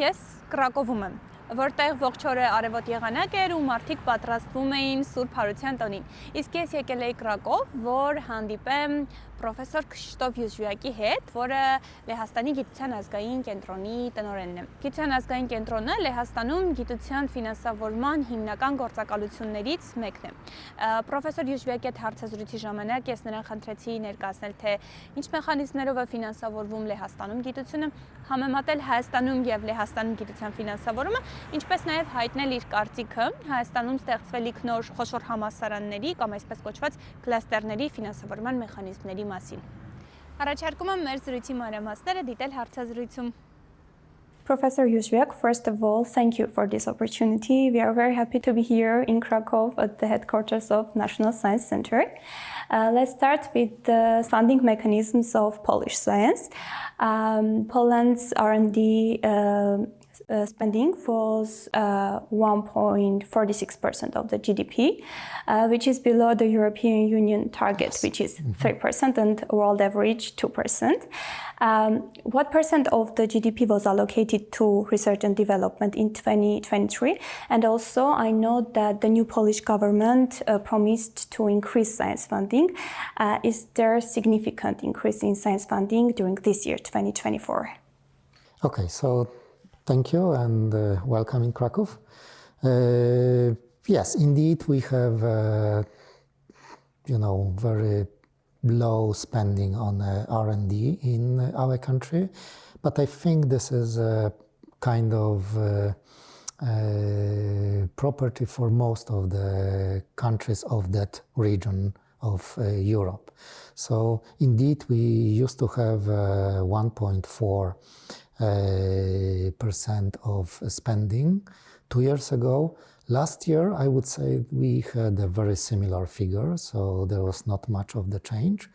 ես Կրակովում եմ, որտեղ ողջ օրը արևոտ եղանակ էր ու մարդիկ պատրաստվում էին Սուրբ Հարության տոնին։ Իսկ ես եկել էի Կրակով, որ հանդիպեմ պրոֆեսոր Քշիշտով Յուժվիակի հետ, որը Լեհաստանի Գիտության ազգային կենտրոնի տնօրենն է։ Գիտության ազգային կենտրոնը Լեհաստանում գիտության ֆինանսավորման հիմնական գործակալություններից մեկն է։ Պրոֆեսոր Յուժվիակի հետ հարցազրույցի ժամանակ ես նրան խնդրեցի ներկայացնել, թե ինչ մեխանիզմներով է ֆինանսավորվում Լեհաստանում գիտությունը, համեմատել Հայաստանում եւ Լեհաստանում գիտության ֆինանսավորումը, ինչպես նաեւ հայտնել իր կարծիքը Հայաստանում ստեղծվելիք նոր խոշոր համալսարանների կամ այսպես կոչված կլաստերների ֆինանսավորման մեխանիզմների մասին։ Առաջարկում եմ մեր զրույցի մանրամասները դիտել հարցազրույցում։ Professor Jóźwiak, first of all, thank you for this opportunity. We are very happy to be here in Krakow at the headquarters of National Science Center. Let's start with the funding mechanisms of Polish science. Poland's R&D spending was 1.46% of the GDP, which is below the European Union target, which is 3%, and world average 2%. What percent of the GDP was allocated to research and development in 2023? And also, I know that the new Polish government promised to increase science funding. Is there a significant increase in science funding during this year, 2024? Okay, so thank you and welcome in Krakow. Yes, indeed, we have, very low spending on R&D in our country, but I think this is a kind of property for most of the countries of that region of Europe. So indeed, we used to have 1.4% of spending 2 years ago. Last year, I would say we had a very similar figure, so there was not much of the change.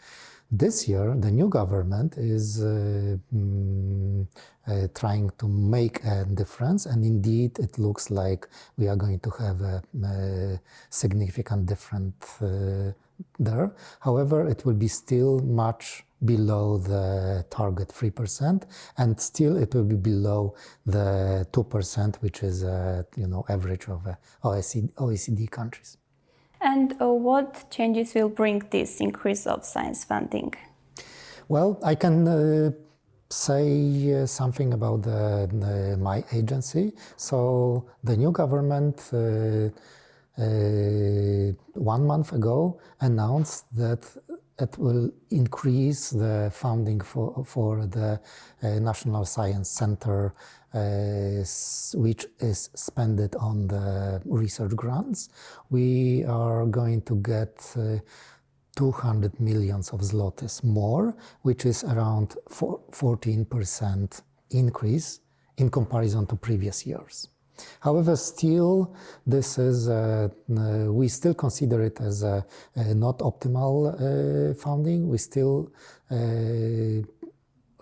This year, the new government is trying to make a difference, and indeed, it looks like we are going to have a significant difference there. However, it will be still much below the target 3%, and still it will be below the 2%, which is average of OECD countries. And what changes will bring this increase of science funding? Well, I can say something about my agency. So the new government 1 month ago announced that it will increase the funding for the National Science Center, which is spent on the research grants. We are going to get 200 million of zlotys more, which is around 14% increase in comparison to previous years. However, still, this is we still consider it as a not optimal funding. We still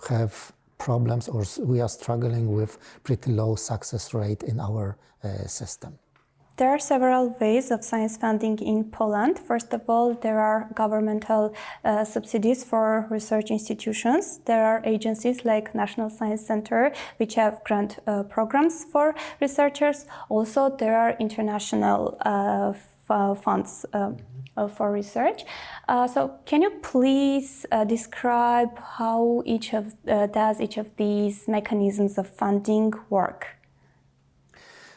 have problems, or we are struggling with pretty low success rate in our system. There are several ways of science funding in Poland. First of all, there are governmental subsidies for research institutions. There are agencies like National Science Center, which have grant programs for researchers. Also, there are international funds for research. So can you please describe how each of these mechanisms of funding work?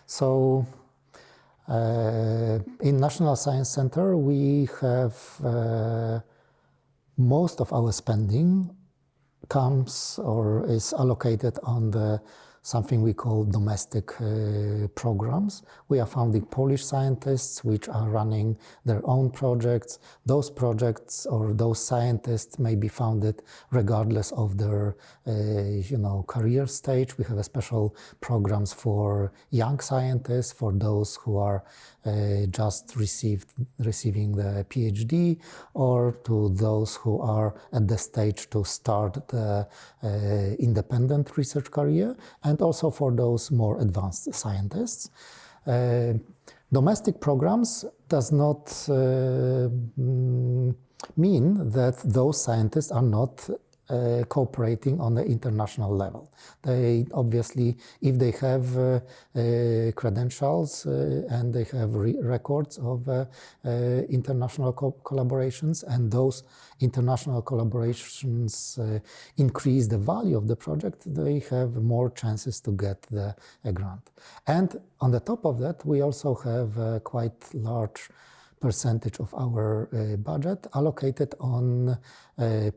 So, in National Science Center, we have most of our spending comes or is allocated on something we call domestic programs. We are funding Polish scientists which are running their own projects. Those projects or those scientists may be funded regardless of their career stage. We have a special programs for young scientists, for those who are just receiving the PhD, or to those who are at the stage to start the independent research career, and also for those more advanced scientists. Domestic programs does not mean that those scientists are not cooperating on the international level. They obviously, if they have credentials and they have records of international collaborations, and those international collaborations increase the value of the project, they have more chances to get a grant. And on the top of that, we also have a quite large percentage of our budget allocated on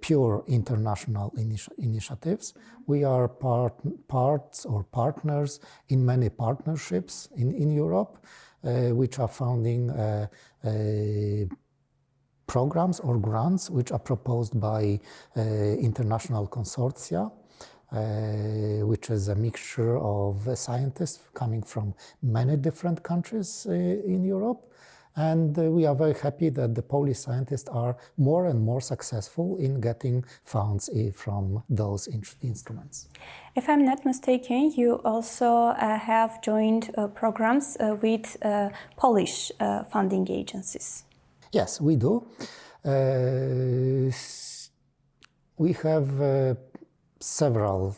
pure international initiatives. We are parts or partners in many partnerships in Europe, which are funding programs or grants which are proposed by international consortia, which is a mixture of scientists coming from many different countries in Europe. And we are very happy that the Polish scientists are more and more successful in getting funds from those instruments. If I'm not mistaken, you also have joined programs with Polish funding agencies. Yes, we do. We have several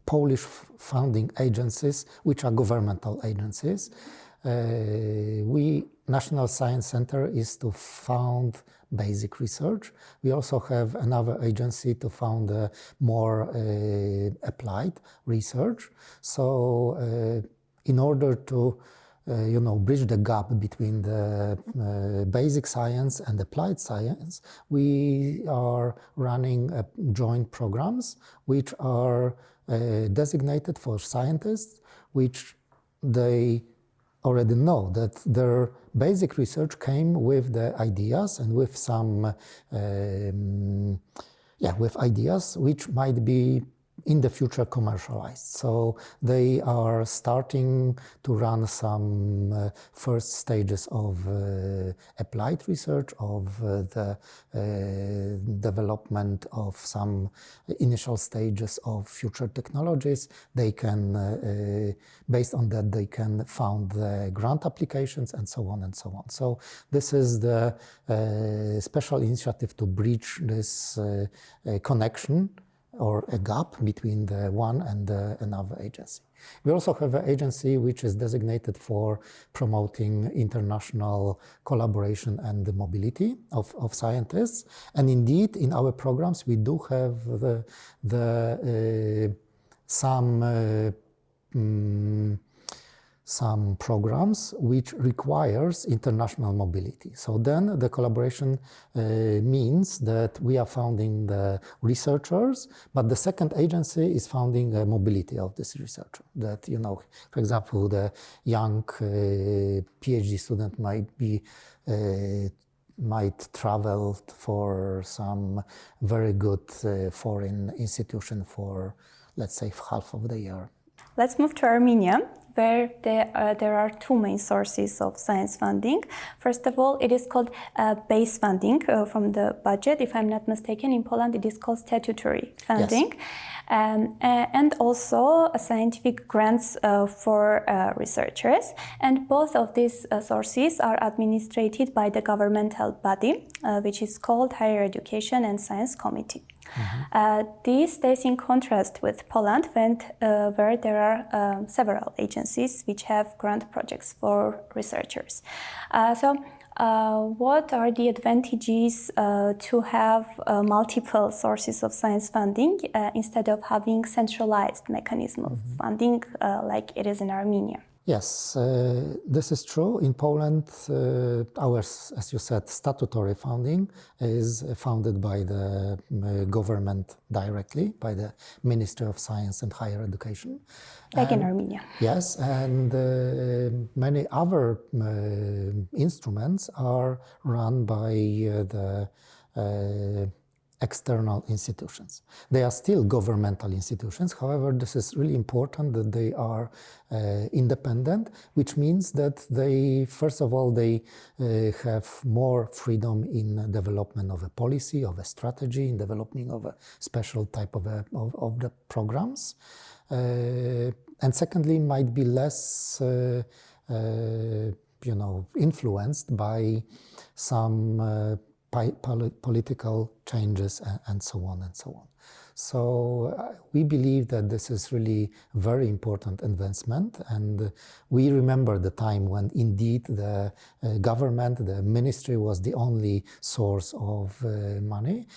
Polish funding agencies, which are governmental agencies. National Science Center is to fund basic research. We also have another agency to fund more applied research. So in order to bridge the gap between the basic science and applied science, we are running joint programs which are designated for scientists, which they already know that their basic research came with the ideas and with some with ideas which might be in the future commercialized. So they are starting to run some first stages of applied research, of the development of some initial stages of future technologies. They can, based on that, they can fund the grant applications and so on and so on. So this is the special initiative to bridge this connection or a gap between the one and another agency. We also have an agency which is designated for promoting international collaboration and the mobility of scientists. And indeed, in our programs, we do have some programs which requires international mobility. So then the collaboration means that we are funding the researchers, but the second agency is funding the mobility of this researcher. That, for example, the young PhD student might travel for some very good foreign institution for, let's say, half of the year. Let's move to Armenia, where there are two main sources of science funding. First of all, it is called base funding from the budget. If I'm not mistaken, in Poland it is called statutory funding. Yes. And also scientific grants for researchers. And both of these sources are administered by the governmental body, which is called Higher Education and Science Committee. Mm-hmm. This stays in contrast with Poland, where there are several agencies which have grant projects for researchers. What are the advantages to have multiple sources of science funding instead of having centralized mechanism of funding like it is in Armenia? Yes, this is true. In Poland, our, as you said, statutory funding is funded by the government directly, by the Ministry of Science and Higher Education. Like in Armenia. Yes, and many other instruments are run by the external institutions. They are still governmental institutions. However, this is really important that they are independent, which means that they, first of all, they have more freedom in development of a policy, of a strategy, in developing of a special type of the programs. And secondly, might be less influenced by some political changes, and so on and so on. So we believe that this is really very important advancement, and we remember the time when indeed the government, the ministry was the only source of money.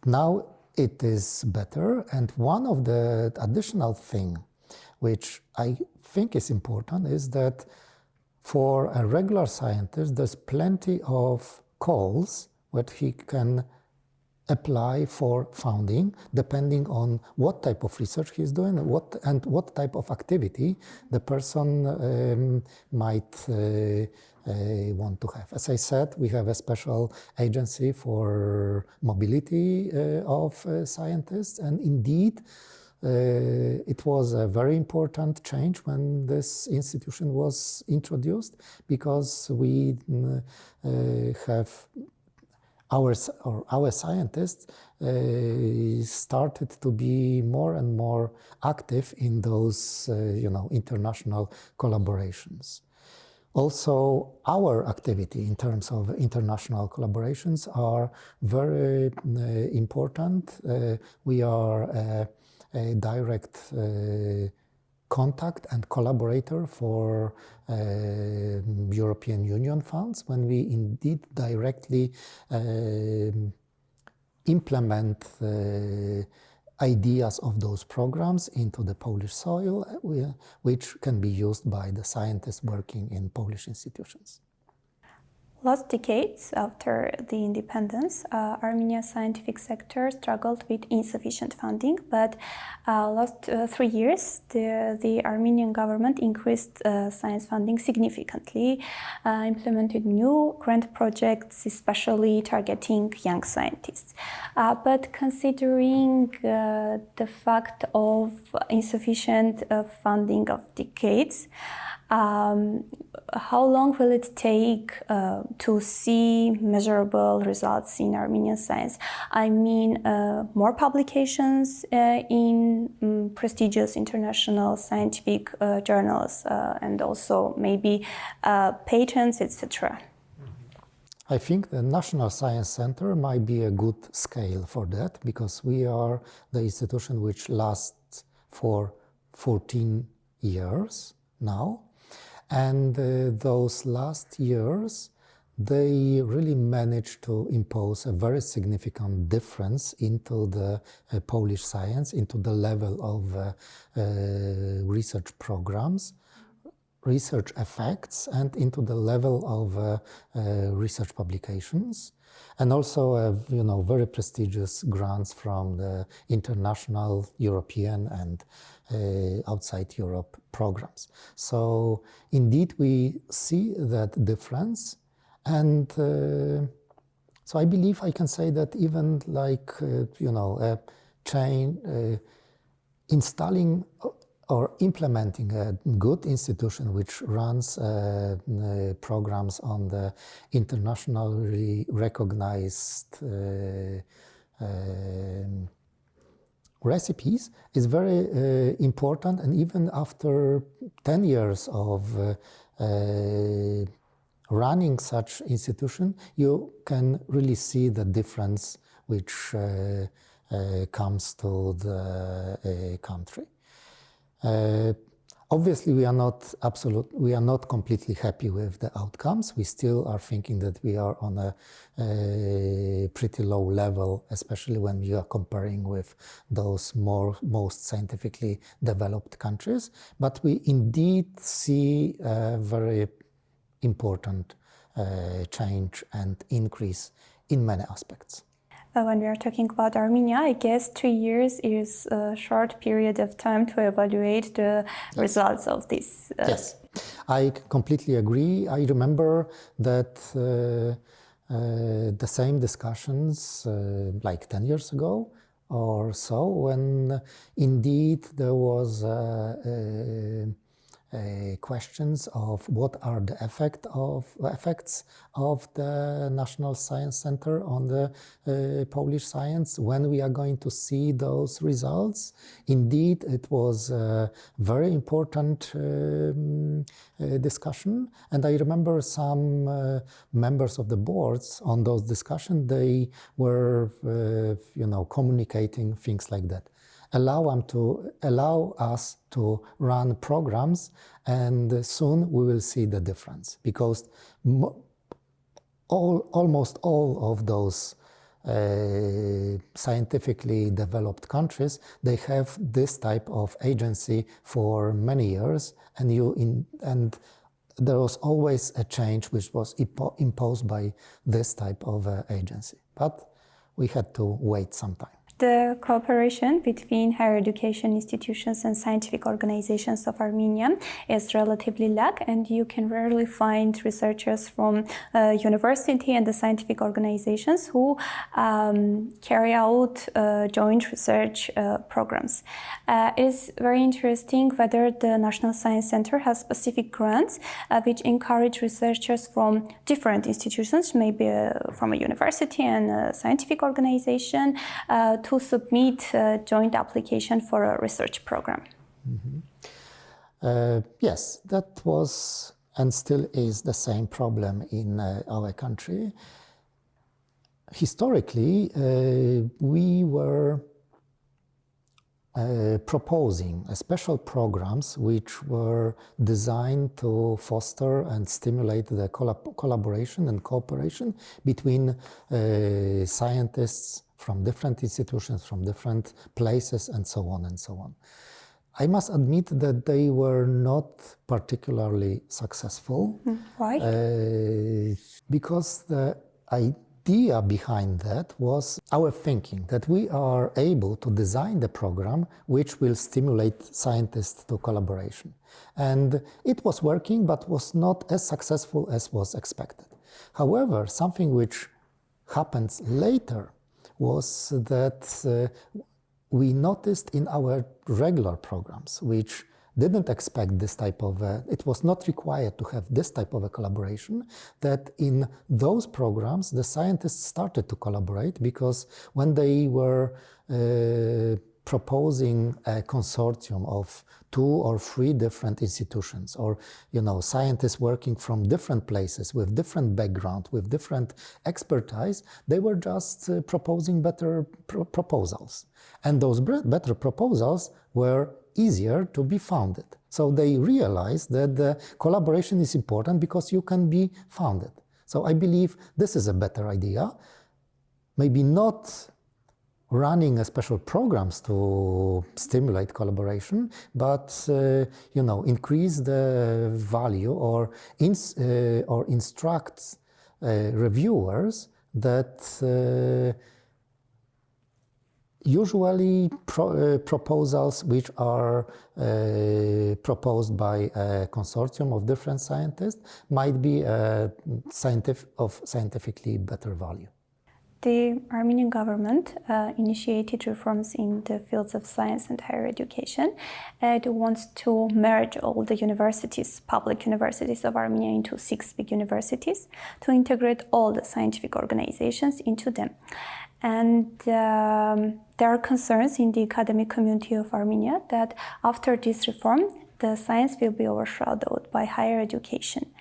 Now it is better, and one of the additional thing which I think is important is that for a regular scientist there's plenty of calls that he can apply for funding depending on what type of research he's doing and what type of activity the person might want to have. As I said, we have a special agency for mobility of scientists, and indeed it was a very important change when this institution was introduced, because we have our scientists started to be more and more active in those international collaborations. Also, our activity in terms of international collaborations are very important. We are a direct contact and collaborator for European Union funds when we indeed directly implement ideas of those programs into the Polish soil, which can be used by the scientists working in Polish institutions. Last decades after the independence, Armenia's scientific sector struggled with insufficient funding, but last 3 years, the Armenian government increased science funding significantly, implemented new grant projects, especially targeting young scientists. But considering the fact of insufficient funding of decades, how long will it take to see measurable results in Armenian science? I mean, more publications in prestigious international scientific journals, and also maybe patents, etc. I think the National Science Center might be a good scale for that, because we are the institution which lasts for 14 years now. And those last years, they really managed to impose a very significant difference into the Polish science, into the level of research programs, research effects, and into the level of research publications, and also very prestigious grants from the international, European, and outside Europe programs. So indeed we see that difference, and so I believe I can say that even like a chain installing or implementing a good institution which runs programs on the internationally recognized recipes is very important, and even after 10 years of running such institution, you can really see the difference which comes to the country. Obviously, we are not completely happy with the outcomes. We still are thinking that we are on a pretty low level, especially when we are comparing with those most scientifically developed countries. But we indeed see a very important change and increase in many aspects. When we are talking about Armenia, I guess 3 years is a short period of time to evaluate the results of this. Yes, I completely agree. I remember that the same discussions like 10 years ago or so, when indeed there was questions of what are the effects of the National Science Center on the Polish science, when we are going to see those results. Indeed, it was a very important discussion, and I remember some members of the boards on those discussions, they were communicating things like that. Allow us to run programs, and soon we will see the difference, because almost all of those scientifically developed countries, they have this type of agency for many years, and there was always a change which was imposed by this type of agency. But we had to wait some time. The cooperation between higher education institutions and scientific organizations of Armenia is relatively lack, and you can rarely find researchers from university and the scientific organizations who carry out joint research programs. It is very interesting whether the National Science Center has specific grants which encourage researchers from different institutions, maybe from a university and a scientific organization, to submit a joint application for a research program. Mm-hmm. Yes, that was and still is the same problem in our country. Historically, we were proposing special programs which were designed to foster and stimulate the collaboration and cooperation between scientists from different institutions, from different places, and so on and so on. I must admit that they were not particularly successful. Why? Because the idea behind that was our thinking that we are able to design the program which will stimulate scientists to collaboration. And it was working, but was not as successful as was expected. However, something which happens later was that we noticed in our regular programs, which didn't expect this type of, it was not required to have this type of a collaboration, that in those programs the scientists started to collaborate, because when they were proposing a consortium of 2 or 3 different institutions, or scientists working from different places with different background, with different expertise, they were just proposing better proposals. And those better proposals were easier to be founded. So they realized that the collaboration is important because you can be founded. So I believe this is a better idea. Maybe not running a special programs to stimulate collaboration, but increase the value or instruct reviewers that usually proposals which are proposed by a consortium of different scientists might be of scientifically better value. The Armenian government initiated reforms in the fields of science and higher education. It wants to merge all the universities, public universities of Armenia, into 6 big universities, to integrate all the scientific organizations into them. And there are concerns in the academic community of Armenia that after this reform, the science will be overshadowed by higher education.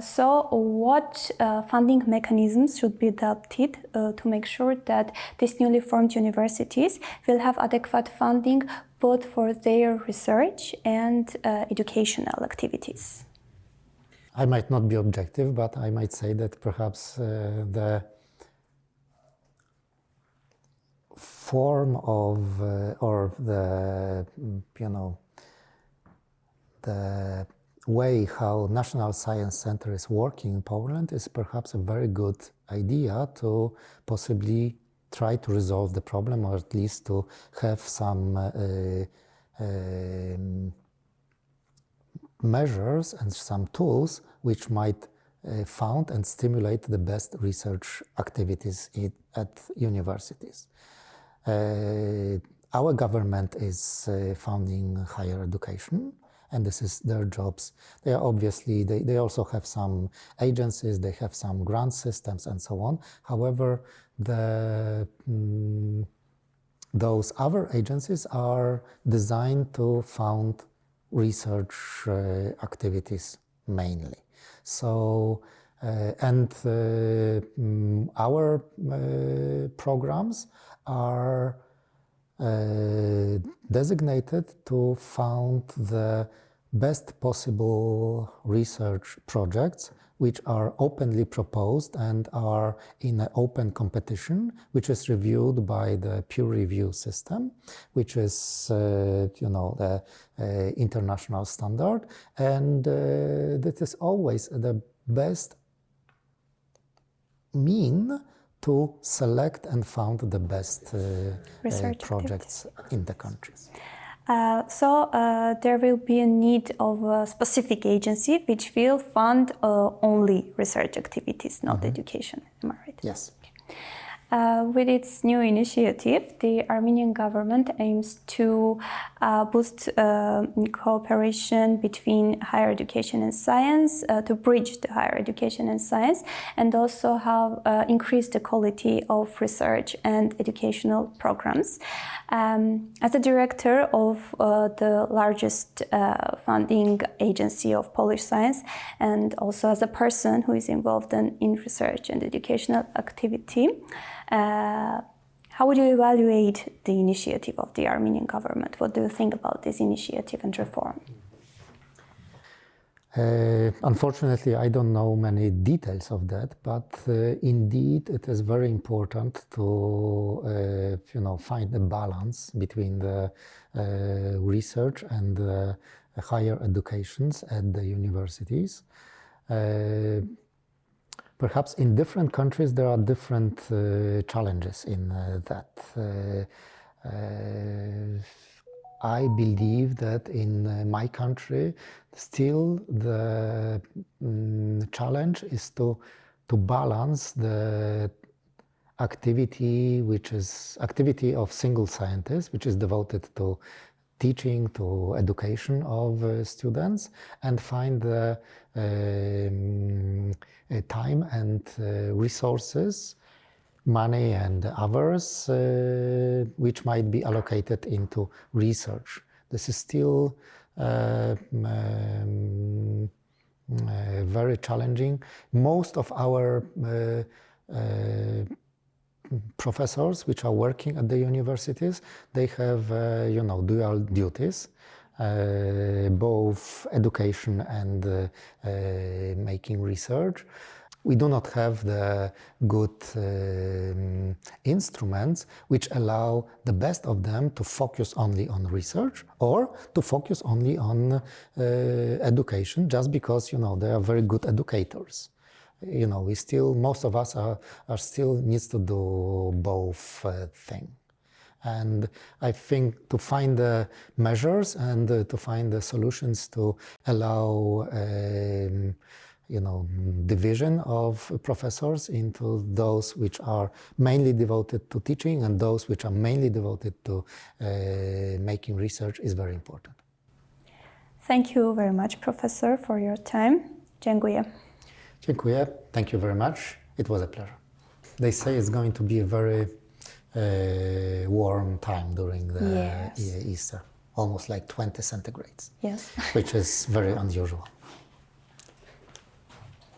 So what funding mechanisms should be adopted to make sure that these newly formed universities will have adequate funding both for their research and educational activities? I might not be objective, but I might say that perhaps the form of or the the way how National Science Center is working in Poland is perhaps a very good idea to possibly try to resolve the problem, or at least to have some measures and some tools which might found and stimulate the best research activities at universities. our government is funding higher education, and this is their jobs. They are obviously, they also have some agencies, they have some grant systems and so on. However, those other agencies are designed to fund research activities mainly. So, our programs are designated to fund the best possible research projects which are openly proposed and are in an open competition, which is reviewed by the peer review system, which is, the international standard. And that is always the best mean to select and fund the best projects in the countries. So there will be a need of a specific agency which will fund only research activities, not education. Am I right? Yes. With its new initiative, the Armenian government aims to boost cooperation between higher education and science, to bridge the higher education and science, and also have increased the quality of research and educational programs. As a director of the largest funding agency of Polish science, and also as a person who is involved in research and educational activity, how would you evaluate the initiative of the Armenian government? What do you think about this initiative and reform? Unfortunately, I don't know many details of that, but indeed it is very important to find a balance between the research and the higher educations at the universities. Perhaps in different countries there are different challenges in that. I believe that in my country still the challenge is to balance the activity of single scientists, which is devoted to teaching, to education of students, and find the time and resources, money and others, which might be allocated into research. This is still very challenging. Most of our professors which are working at the universities, they have dual duties, both education and making research. We do not have the good instruments which allow the best of them to focus only on research or to focus only on education, just because they are very good educators. Most of us are still needs to do both things. And I think to find the measures and to find the solutions to allow division of professors into those which are mainly devoted to teaching and those which are mainly devoted to making research is very important. Thank you very much, Professor, for your time. Dziękuję. Dziękuję. Thank you very much. It was a pleasure. They say it's going to be a very warm time during the Easter, almost like 20 centigrades, yes, which is very unusual.